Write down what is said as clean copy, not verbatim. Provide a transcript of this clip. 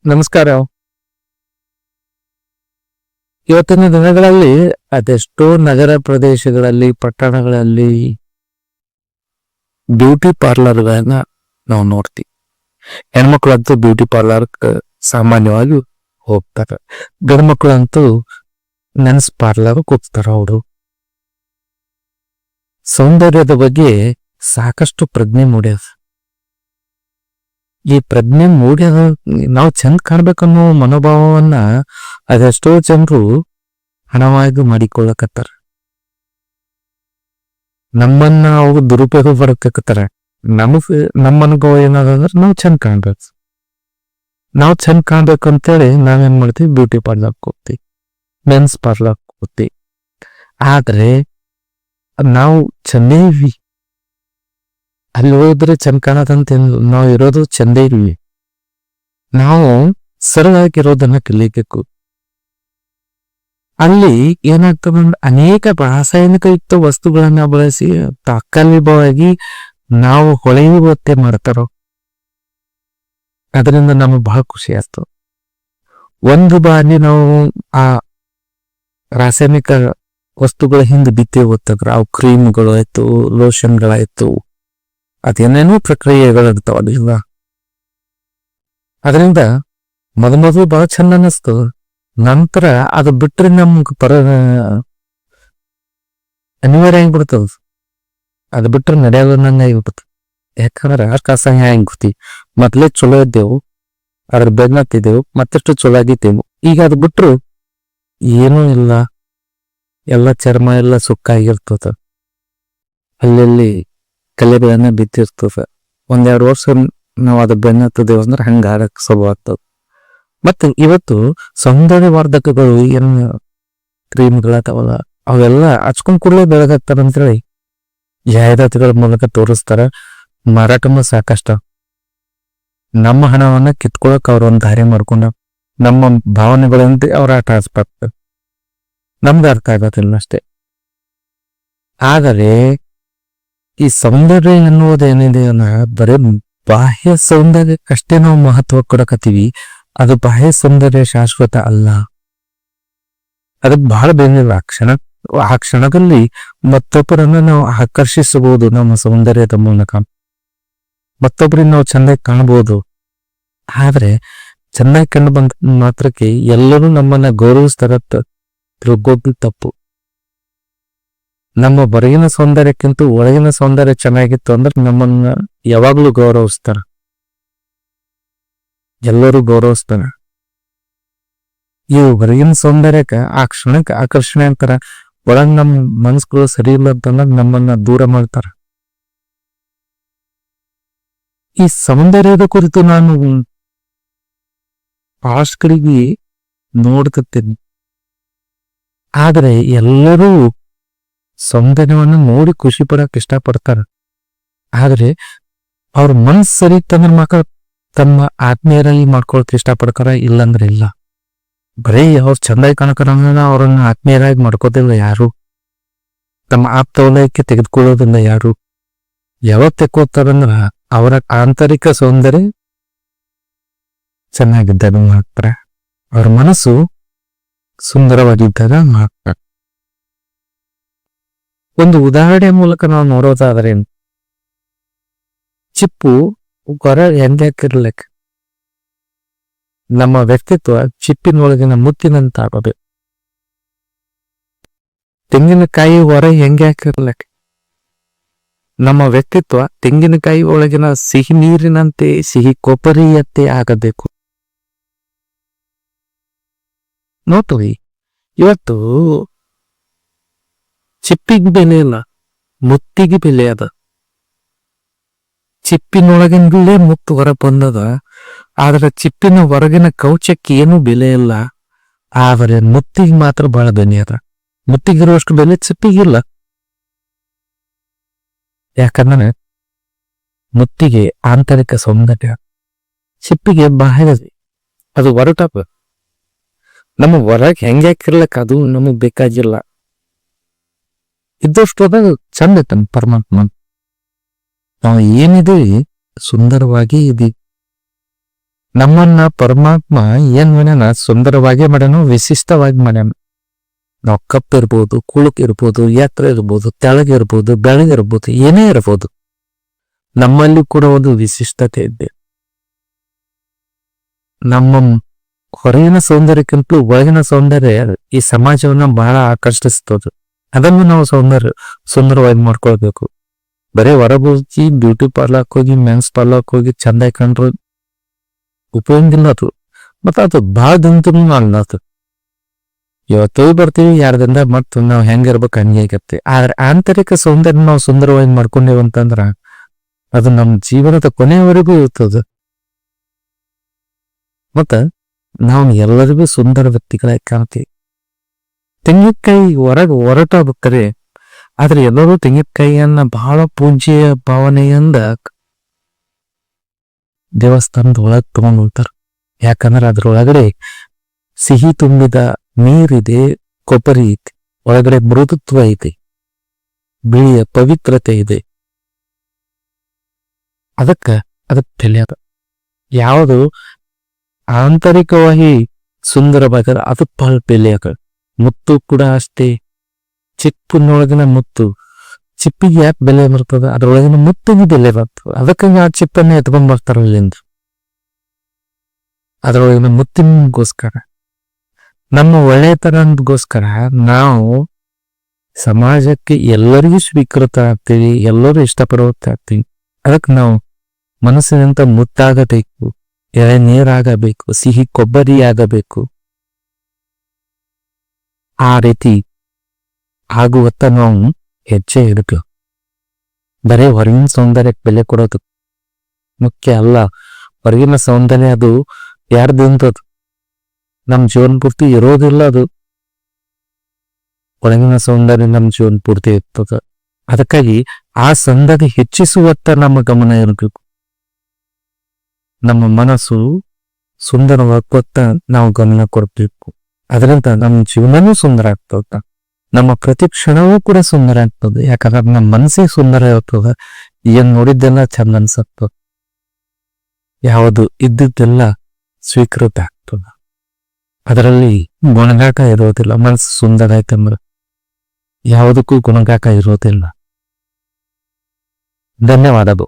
ನಮಸ್ಕಾರ. ಇವತ್ತಿನ ದಿನಗಳಲ್ಲಿ ಅದೆಷ್ಟೋ ನಗರ ಪ್ರದೇಶಗಳಲ್ಲಿ, ಪಟ್ಟಣಗಳಲ್ಲಿ ಬ್ಯೂಟಿ ಪಾರ್ಲರ್ಗಳನ್ನ ನಾವು ನೋಡ್ತೀವಿ. ಹೆಣ್ಮಕ್ಳಂತೂ ಬ್ಯೂಟಿ ಪಾರ್ಲರ್ ಸಾಮಾನ್ಯವಾಗಿ ಹೋಗ್ತಾರೆ. ಗಂಡು ಮಕ್ಕಳಂತೂ ಮೆನ್ಸ್ ಪಾರ್ಲರ್ ಹೋಗ್ತಾರ. ಅವರು ಸೌಂದರ್ಯದ ಬಗ್ಗೆ ಸಾಕಷ್ಟು ಪ್ರಜ್ಞೆ ಮೂಡ್ಯದ. ಈ ಪ್ರಜ್ಞೆ ಮೂಡ್ಯದ ನಾವು ಚಂದ ಕಾಣ್ಬೇಕನ್ನೋ ಮನೋಭಾವವನ್ನ ಅದೆಷ್ಟೋ ಜನರು ಹಣವಾಗಿ ಮಾಡಿಕೊಳ್ಳಕತ್ತಾರ. ನಮ್ಮನ್ನ ಅವ್ರು ದುರುಪಯೋಗ ಪಡ್ಕತ್ತಾರ. ನಮ್ಮ ಅನುಭವ ಏನಾದಂದ್ರೆ ನಾವು ಚಂದ ಕಾಣ್ಬೇಕು. ನಾವು ಚಂದ ಕಾಣ್ಬೇಕಂತೇಳಿ ನಾವೇನ್ ಮಾಡ್ತೀವಿ, ಬ್ಯೂಟಿ ಪಾರ್ಲರ್ ಹೋಗ್ತೀವಿ, ಮೆನ್ಸ್ ಪಾರ್ಲರ್ ಹೋಗ್ತೀವಿ. ಆದ್ರೆ ನಾವು ಚಂದೇ ಇವಿ, ಅಲ್ಲಿ ಹೋದ್ರೆ ಚಂದ ಕಾಣದಂತ ನಾವು ಇರೋದು ಚಂದೇ ಇರ್ವಿ. ನಾವು ಸರಳಾಗಿರೋದನ್ನ ಕಲಿಬೇಕು. ಅಲ್ಲಿ ಏನಾಗ್ತದಂದ್ರೆ ಅನೇಕ ರಾಸಾಯನಿಕ ಯುಕ್ತ ವಸ್ತುಗಳನ್ನ ಬಳಸಿ ತಾತ್ಕಾಲಿಕವಾಗಿ ನಾವು ಹೊಳೆಯುವಂತೆ ಮಾಡ್ತಾರೋ. ಅದರಿಂದ ನಮಗೆ ಬಹಳ ಖುಷಿ ಆಗ್ತದೆ. ಒಂದು ಬಾರಿ ನಾವು ಆ ರಾಸಾಯನಿಕ ವಸ್ತುಗಳ ಹಿಂದೆ ಬಿತ್ತೇ ಓದ್ತದ್ರ ಅವು ಕ್ರೀಮ್ಗಳು ಆಯ್ತು, ಲೋಷನ್ಗಳಾಯ್ತು, ಅದೇನೇನೋ ಪ್ರಕ್ರಿಯೆಗಳಿರ್ತಾವಲ್ಲ. ಅದರಿಂದ ಮೊದಲು ಬಹಳ ಚಂದ ಅನ್ನಿಸ್ತದ. ನಂತರ ಅದು ಬಿಟ್ರೆ ನಮ್ಗೆ ಅನಿವಾರ್ಯ ಆಗಿಬಿಡ್ತದ. ಅದು ಬಿಟ್ರೆ ನಡೆಯೋದು ನಂಗೆ ಆಗಿಬಿಡ್ತದೆ. ಯಾಕಂದ್ರೆ ಅಸಹ್ಯ ಹೆಂಗ್ತಿ ಮೊದ್ಲೇ ಚಲೋ ಇದ್ದೇವು, ಅದ್ರ ಬೆನ್ನತ್ತಿದ್ದೆವು, ಮತ್ತಷ್ಟು ಚಲೋ ಆಗಿದ್ದೇವು. ಈಗ ಅದು ಬಿಟ್ರು ಏನೂ ಇಲ್ಲ, ಎಲ್ಲ ಚರ್ಮ ಎಲ್ಲ ಸುಕ್ಕಾಗಿರ್ತದ, ಅಲ್ಲಲ್ಲಿ ಕಲೆಗಳನ್ನ ಬಿತ್ತಿರ್ತದ. 1-2 ವರ್ಷ ನಾವು ಅದು ಬೆನ್ನತ್ತದೇವು ಅಂದ್ರೆ ಹಂಗ ಆಡಕ್ ಸ್ವಭಾವ ಆಗ್ತದ. ಮತ್ತೆ ಇವತ್ತು ಸೌಂದರ್ಯವರ್ಧಕಗಳು ಏನ್ ಕ್ರೀಮ್ಗಳಾತಾವಲ್ಲ, ಅವೆಲ್ಲ ಹಚ್ಕೊಂಡ್ ಕೂಡಲೇ ಬೆಳಗಾಗ್ತಾರ ಅಂತೇಳಿ ಜಾಹೀರಾತುಗಳ ಮೂಲಕ ತೋರಿಸ್ತಾರ. ಮಾರಾಟನೂ ಸಾಕಷ್ಟ. ನಮ್ಮ ಹಣವನ್ನ ಕಿತ್ಕೊಳಕ್ ಅವ್ರ ಒಂದು ದಾರಿ ಮಾಡ್ಕೊಂಡ ನಮ್ಮ ಭಾವನೆಗಳಂತೆ ಅವ್ರ ಆಟ ಆಡ್ಸ್ಬಾರ್ದು. ನಮ್ಗೆ ಅರ್ಥ ಆಗತ್ತಿಲ್ಲ ಅಷ್ಟೇ. ಆದರೆ ಈ ಸೌಂದರ್ಯ ಎನ್ನುವುದೇನಿದೆ ಅನ್ನ ಬರೀ ಬಾಹ್ಯ ಸೌಂದರ್ಯಕ್ಕಷ್ಟೇ ನಾವು ಮಹತ್ವ ಕೊಡಕತ್ತೀವಿ. ಅದು ಬಾಹ್ಯ ಸೌಂದರ್ಯ ಶಾಶ್ವತ ಅಲ್ಲ. ಅದಕ್ಕೆ ಬಹಳ ಬೇನಿಲ್ಲ. ಆ ಕ್ಷಣದಲ್ಲಿ ಮತ್ತೊಬ್ಬರನ್ನ ನಾವು ಆಕರ್ಷಿಸಬಹುದು. ನಮ್ಮ ಸೌಂದರ್ಯದ ಮೂಲಕ ಮತ್ತೊಬ್ಬರಿಂದ ನಾವು ಚೆನ್ನಾಗಿ ಕಾಣಬಹುದು. ಆದ್ರೆ ಚೆನ್ನಾಗಿ ಕಂಡು ಬಂದ ಮಾತ್ರಕ್ಕೆ ಎಲ್ಲರೂ ನಮ್ಮನ್ನ ಗೌರವಿಸ್ತಾರತ್ತ ತಿಳ್ಕೋದು ತಪ್ಪು. ನಮ್ಮ ಹೊರಗಿನ ಸೌಂದರ್ಯಕ್ಕಿಂತ ಒಳಗಿನ ಸೌಂದರ್ಯ ಚೆನ್ನಾಗಿತ್ತು ಅಂದ್ರೆ ನಮ್ಮನ್ನ ಯಾವಾಗ್ಲೂ ಗೌರವಿಸ್ತಾರ, ಎಲ್ಲರೂ ಗೌರವಿಸ್ತಾರ. ಇವು ಹೊರಗಿನ ಸೌಂದರ್ಯಕ್ಕೆ ಆ ಕ್ಷಣಕ್ಕೆ ಆಕರ್ಷಣೆ ಅಂತಾರ. ಒಳಗ್ ನಮ್ ಮನ್ಸುಗಳು ಸರಿ ಇಲ್ಲ ಅಂತಂದ್ರೆ ನಮ್ಮನ್ನ ದೂರ ಮಾಡ್ತಾರ. ಈ ಸೌಂದರ್ಯದ ಕುರಿತು ನಾನು ಬಹಳಷ್ಟು ಕಡೆಗೆ ನೋಡ್ತಿರ್ತೀನಿ. ಆದ್ರೆ ಎಲ್ಲರೂ ಸೌಂದರ್ಯವನ್ನು ನೋಡಿ ಖುಷಿ ಪಡಕ್ ಇಷ್ಟಪಡ್ತಾರ. ಆದ್ರೆ ಅವ್ರ ಮನ್ಸು ಸರಿ ತಂದ್ರ ಮಾತ್ರ ತಮ್ಮ ಆತ್ಮೀಯರಾಗಿ ಮಾಡ್ಕೊಳಕ್ ಇಷ್ಟಪಡ್ತಾರ, ಇಲ್ಲಂದ್ರೆ ಇಲ್ಲ. ಬರೀ ಅವ್ರು ಚಂದಾಗಿ ಕಾಣಕರ ಅವ್ರನ್ನ ಆತ್ಮೀಯರಾಗಿ ಮಾಡ್ಕೋದಿಲ್ಲ ಯಾರು. ತಮ್ಮ ಆಪ್ತ ವಲಯಕ್ಕೆ ತೆಗೆದುಕೊಳ್ಳೋದಿಲ್ಲ ಯಾರು. ಯಾವಾಗ ತೆಕ್ಕೋತಾರಂದ್ರ ಅವರ ಆಂತರಿಕ ಸೌಂದರ್ಯ ಚೆನ್ನಾಗಿದ್ದಾಗ ಮಾತ್ರ, ಅವ್ರ ಮನಸ್ಸು ಸುಂದರವಾಗಿದ್ದಾಗ ಮಾತ್ರ. ಒಂದು ಉದಾಹರಣೆ ಮೂಲಕ ನಾವು ನೋಡೋದಾದ್ರೆ, ಚಿಪ್ಪು ಹೊರ ಹೆಂಗಾಕಿರ್ಲಿಕ್ಕೆ ನಮ್ಮ ವ್ಯಕ್ತಿತ್ವ ಚಿಪ್ಪಿನೊಳಗಿನ ಮುತ್ತಿನಂತ ಆಗೋದು. ತೆಂಗಿನಕಾಯಿ ಹೊರ ಹೆಂಗೆ ಹಾಕಿರ್ಲಿಕ್ಕೆ ನಮ್ಮ ವ್ಯಕ್ತಿತ್ವ ತೆಂಗಿನಕಾಯಿ ಒಳಗಿನ ಸಿಹಿ ನೀರಿನಂತೆ, ಸಿಹಿ ಕೊಬ್ಬರಿಯಂತೆ ಆಗಬೇಕು. ನೋಡ್ತೀವಿ ಇವತ್ತು ಚಿಪ್ಪಿಗೆ ಬೆಲೆ ಇಲ್ಲ, ಮುತ್ತಿಗೆ ಬೆಲೆ ಅದ. ಚಿಪ್ಪಿನೊಳಗಿಂದಲೇ ಮುತ್ತು ಹೊರ ಬಂದದ. ಆದ್ರೆ ಚಿಪ್ಪಿನ ಹೊರಗಿನ ಕೌಚಕ್ಕೆ ಏನೂ ಬೆಲೆ ಇಲ್ಲ. ಆದರೆ ಮುತ್ತಿಗೆ ಮಾತ್ರ ಬಹಳ ಬೆಲೆ ಅದ. ಮುತ್ತಿಗಿರುವಷ್ಟು ಬೆಲೆ ಚಿಪ್ಪಿಗಿಲ್ಲ. ಯಾಕಂದ್ರೆ ಮುತ್ತಿಗೆ ಆಂತರಿಕ ಸೌಂದರ್ಯ, ಚಿಪ್ಪಿಗೆ ಬಾಹ್ಯ, ಅದು ಹೊರಟಪ್ಪ. ನಮ್ಮ ಹೊರಗೆ ಹೆಂಗೆ ಹಾಕಿರ್ಲಕ್ಕ ಅದು ನಮಗ್ ಬೇಕಾಗಿಲ್ಲ. ಇದ್ದಷ್ಟು ಹೋದಾಗ ಚಂದ ಐತನ್ ಪರಮಾತ್ಮ. ನಾವು ಏನಿದೆ ಸುಂದರವಾಗಿ ಇದೆ. ನಮ್ಮನ್ನ ಪರಮಾತ್ಮ ಏನ್ ಮಾಡ್ಯಾನ, ಸುಂದರವಾಗಿ ಮಾಡ್ಯಾನ, ವಿಶಿಷ್ಟವಾಗಿ ಮಾಡ್ಯಾನ. ನಾವು ಕಪ್ಪಿರ್ಬೋದು, ಕುಳುಕಿರ್ಬೋದು, ಎತ್ತರ ಇರ್ಬೋದು, ತೆಳಗಿರ್ಬೋದು, ಬೆಳಗಿರ್ಬೋದು, ಏನೇ ಇರ್ಬೋದು, ನಮ್ಮಲ್ಲಿ ಕೂಡ ಒಂದು ವಿಶಿಷ್ಟತೆ ಇದೆ. ನಮ್ಮ ಹೊರಗಿನ ಸೌಂದರ್ಯಕ್ಕಿಂತಲೂ ಒಳಗಿನ ಸೌಂದರ್ಯ ಈ ಸಮಾಜವನ್ನ ಬಹಳ ಆಕರ್ಷಿಸ್ತದೆ. ಅದನ್ನು ನಾವು ಸುಂದರವಾಗಿ ಮಾಡ್ಕೊಳ್ಬೇಕು. ಬರೇ ಹೊರಗೋಗಿ ಬ್ಯೂಟಿ ಪಾರ್ಲರ್ಕ್ ಹೋಗಿ, ಮೆನ್ಸ್ ಪಾರ್ಲರ್ಕ್ ಹೋಗಿ ಚಂದ ಕಂಡ್ರು ಉಪಯೋಗಿಲ್ಲ ಅದು. ಮತ್ತ ಅದು ಬಹಳ ದಿನದೂ ಅಲ್ಲ. ಅದು ಇವತ್ತು ಬರ್ತೀವಿ, 2 ದಿನದ ಮತ್ ನಾವು ಹೆಂಗಿರ್ಬೇಕು ಹಂಗೆ ಆಗಿರ್ತೀವಿ. ಆದ್ರೆ ಆಂತರಿಕ ಸೌಂದರ್ಯ ನಾವು ಸುಂದರವಾಗಿ ಮಾಡ್ಕೊಂಡೇವ ಅಂತಂದ್ರ ಅದು ನಮ್ಮ ಜೀವನದ ಕೊನೆಯವರೆಗೂ ಇರ್ತದ. ಮತ್ತ ನಾವು ಎಲ್ಲರಿಗೂ ಸುಂದರ ವ್ಯಕ್ತಿಗಳಾಗಿ ಕಾಣ್ತೀವಿ. ತೆಂಗಿನಕಾಯಿ ಹೊರಟಾಗ್ಬೇಕಾರೆ, ಆದ್ರೆ ಎಲ್ಲರೂ ತೆಂಗಿನಕಾಯಿಯನ್ನ ಬಹಳ ಪೂಜ್ಯ ಭಾವನೆಯಿಂದ ದೇವಸ್ಥಾನದ ಒಳಗ್ ತಗೊಂಡ್ ಹೋಗ್ತಾರ. ಯಾಕಂದ್ರೆ ಅದ್ರೊಳಗಡೆ ಸಿಹಿ ತುಂಬಿದ ನೀರಿದೆ, ಕೊಬ್ಬರಿ ಐತಿ, ಒಳಗಡೆ ಮೃದುತ್ವ ಐತಿ, ಬಿಳಿಯ ಪವಿತ್ರತೆ ಇದೆ. ಅದಕ್ಕ ಬೆಲೆ ಅದ. ಯಾವುದು ಆಂತರಿಕವಾಗಿ ಸುಂದರವಾದ ಅದು ಬಹಳ ಬೆಲೆ ಅದ. ಮುತ್ತು ಕೂಡ ಅಷ್ಟೇ. ಚಿಪ್ಪಿನೊಳಗಿನ ಮುತ್ತು, ಚಿಪ್ಪಿಗೆ ಯಾಕೆ ಬೆಲೆ ಬರ್ತದ, ಅದ್ರೊಳಗಿನ ಮುತ್ತಿಗೆ ಬೆಲೆ ಬರ್ತದ. ಅದಕ್ಕಾಗಿ ಆ ಚಿಪ್ಪನ್ನ ಎತ್ಕೊಂಡ್ ಬರ್ತಾರ ಇಲ್ಲಿಂದ. ಅದ್ರೊಳಗಿನ ಮುತ್ತಿನಗೋಸ್ಕರ, ನಮ್ಮ ಒಳ್ಳೆತನಗೋಸ್ಕರ ನಾವು ಸಮಾಜಕ್ಕೆ ಎಲ್ಲರಿಗೂ ಸ್ವೀಕೃತ ಆಗ್ತೀವಿ, ಎಲ್ಲರೂ ಇಷ್ಟಪಡುತ್ತಾ ಆಗ್ತೀವಿ. ಅದಕ್ಕೆ ನಾವು ಮನಸ್ಸಿನಂತ ಮುತ್ತಾಗಬೇಕು, ಎಳೆನೀರಾಗಬೇಕು, ಸಿಹಿ ಕೊಬ್ಬರಿ ಆಗಬೇಕು. ಆ ರೀತಿ ಆಗುವತ್ತ ನಾವು ಹೆಜ್ಜೆ ಇಡಬೇಕು. ಬರೇ ಹೊರಗಿನ ಸೌಂದರ್ಯಕ್ಕೆ ಬೆಲೆ ಕೊಡೋದು ಮುಖ್ಯ ಅಲ್ಲ. ಹೊರಗಿನ ಸೌಂದರ್ಯ ಅದು 2 ದಿನದದು, ನಮ್ ಜೀವನ ಪೂರ್ತಿ ಇರೋದಿಲ್ಲ. ಅದು ಒಳಗಿನ ಸೌಂದರ್ಯ ನಮ್ ಜೀವನ ಪೂರ್ತಿ ಇರ್ತದ. ಅದಕ್ಕಾಗಿ ಆ ಸೌಂದರ್ಯ ಹೆಚ್ಚಿಸುವತ್ತ ನಮ್ಮ ಗಮನ ಇರಬೇಕು. ನಮ್ಮ ಮನಸ್ಸು ಸುಂದರವಾಗುವತ್ತ ನಾವು ಗಮನ ಕೊಡ್ಬೇಕು. ಅದರಿಂದ ನಮ್ಮ ಜೀವನನೂ ಸುಂದರ ಆಗ್ತದ, ನಮ್ಮ ಪ್ರತಿ ಕ್ಷಣವೂ ಕೂಡ ಸುಂದರ ಆಗ್ತದೆ. ಯಾಕಂದ್ರೆ ನಮ್ಮ ಮನಸ್ಸೇ ಸುಂದರ ಇರ್ತದ. ಏನ್ ನೋಡಿದ್ದೆಲ್ಲ ಚಂದ ಅನ್ಸತ್ತ, ಯಾವುದು ಇದ್ದಿದ್ದೆಲ್ಲ ಸ್ವೀಕೃತ ಆಗ್ತದ. ಅದರಲ್ಲಿ ಗುಣಗಾಟ ಇರೋದಿಲ್ಲ. ಮನಸ್ಸು ಸುಂದರ ಆಯ್ತಂದ್ರೆ ಯಾವುದಕ್ಕೂ ಗುಣಗಾಟ ಇರೋದಿಲ್ಲ. ಧನ್ಯವಾದಗಳು.